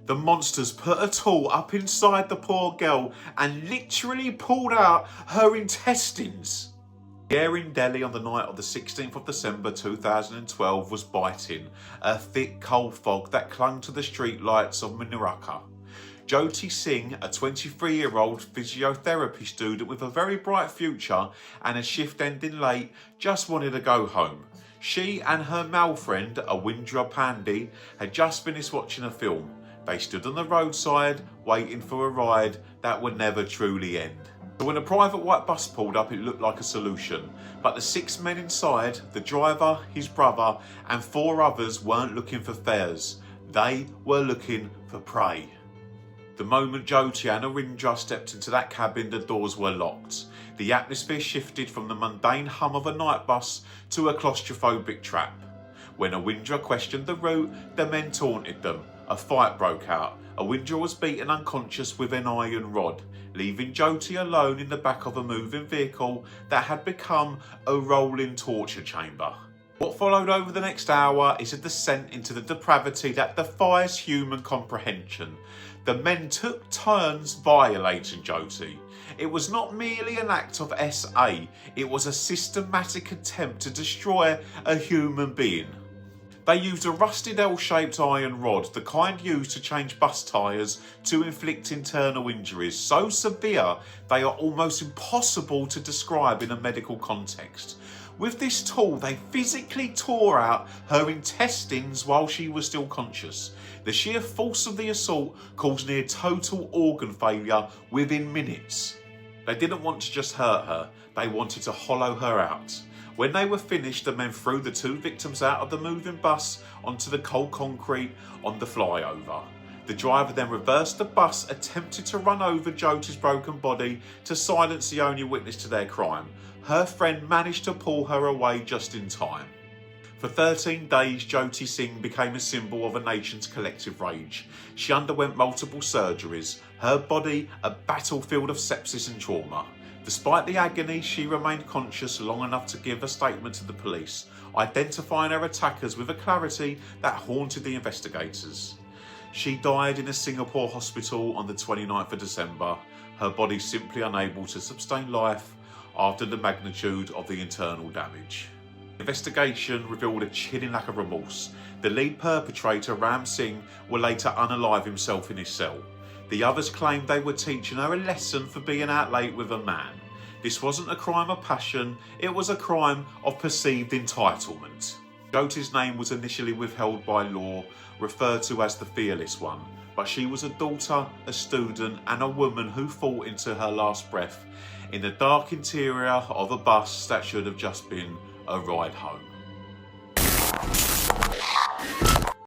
The monsters put a tool up inside the poor girl and literally pulled out her intestines. The air in Delhi on the night of the 16th of December 2012 was biting, a thick cold fog that clung to the street lights of Minaraka. Jyoti Singh, a 23-year-old physiotherapy student with a very bright future and a shift ending late, just wanted to go home. She and her male friend, Awindra Pandey, had just finished watching a film. They stood on the roadside, waiting for a ride that would never truly end. So when a private white bus pulled up, it looked like a solution. But the 6 men inside, the driver, his brother, and 4 others weren't looking for fares. They were looking for prey. The moment Jyoti and Awindra stepped into that cabin, the doors were locked. The atmosphere shifted from the mundane hum of a night bus to a claustrophobic trap. When Awindra questioned the route, the men taunted them. A fight broke out. Awindra was beaten unconscious with an iron rod, leaving Jyoti alone in the back of a moving vehicle that had become a rolling torture chamber. What followed over the next hour is a descent into the depravity that defies human comprehension. The men took turns violating Jyoti. It was not merely an act of SA, it was a systematic attempt to destroy a human being. They used a rusted L-shaped iron rod, the kind used to change bus tyres, to inflict internal injuries so severe they are almost impossible to describe in a medical context. With this tool, they physically tore out her intestines while she was still conscious. The sheer force of the assault caused near total organ failure within minutes. They didn't want to just hurt her, they wanted to hollow her out. When they were finished, the men threw the 2 victims out of the moving bus onto the cold concrete on the flyover. The driver then reversed the bus, attempted to run over Jyoti's broken body to silence the only witness to their crime. Her friend managed to pull her away just in time. For 13 days, Jyoti Singh became a symbol of a nation's collective rage. She underwent multiple surgeries, her body a battlefield of sepsis and trauma. Despite the agony, she remained conscious long enough to give a statement to the police, identifying her attackers with a clarity that haunted the investigators. She died in a Singapore hospital on the 29th of December, her body simply unable to sustain life after the magnitude of the internal damage. The investigation revealed a chilling lack of remorse. The lead perpetrator, Ram Singh, will later unalive himself in his cell. The others claimed they were teaching her a lesson for being out late with a man. This wasn't a crime of passion, it was a crime of perceived entitlement. Jyoti's name was initially withheld by law, referred to as the Fearless One, but she was a daughter, a student, and a woman who fought into her last breath in the dark interior of a bus that should have just been a ride home.